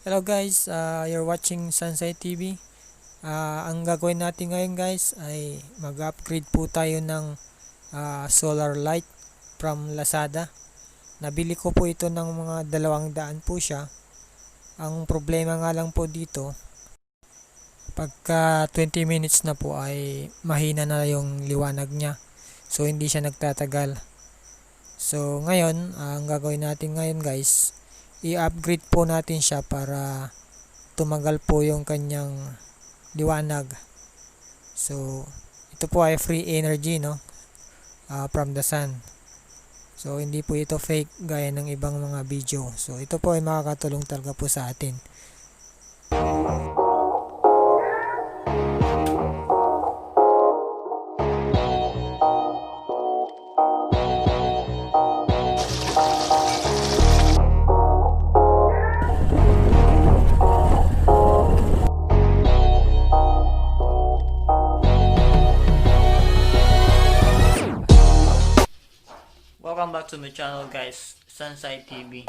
Hello guys, you're watching XANXAI TV. Ang gagawin natin ngayon guys ay mag-upgrade po tayo ng solar light from Lazada. Nabili ko po ito ng mga 200 po siya. Ang problema nga lang po dito, pagka 20 minutes na po ay mahina na yung liwanag niya. So hindi siya nagtatagal. So ngayon, ang gagawin natin ngayon guys, i-upgrade po natin siya para tumagal po yung kanyang liwanag. So ito po ay free energy, no, from the sun. So hindi po ito fake gaya ng ibang mga video. So ito po ay makakatulong talaga po sa atin. Welcome back to my channel guys, XANXAI TV.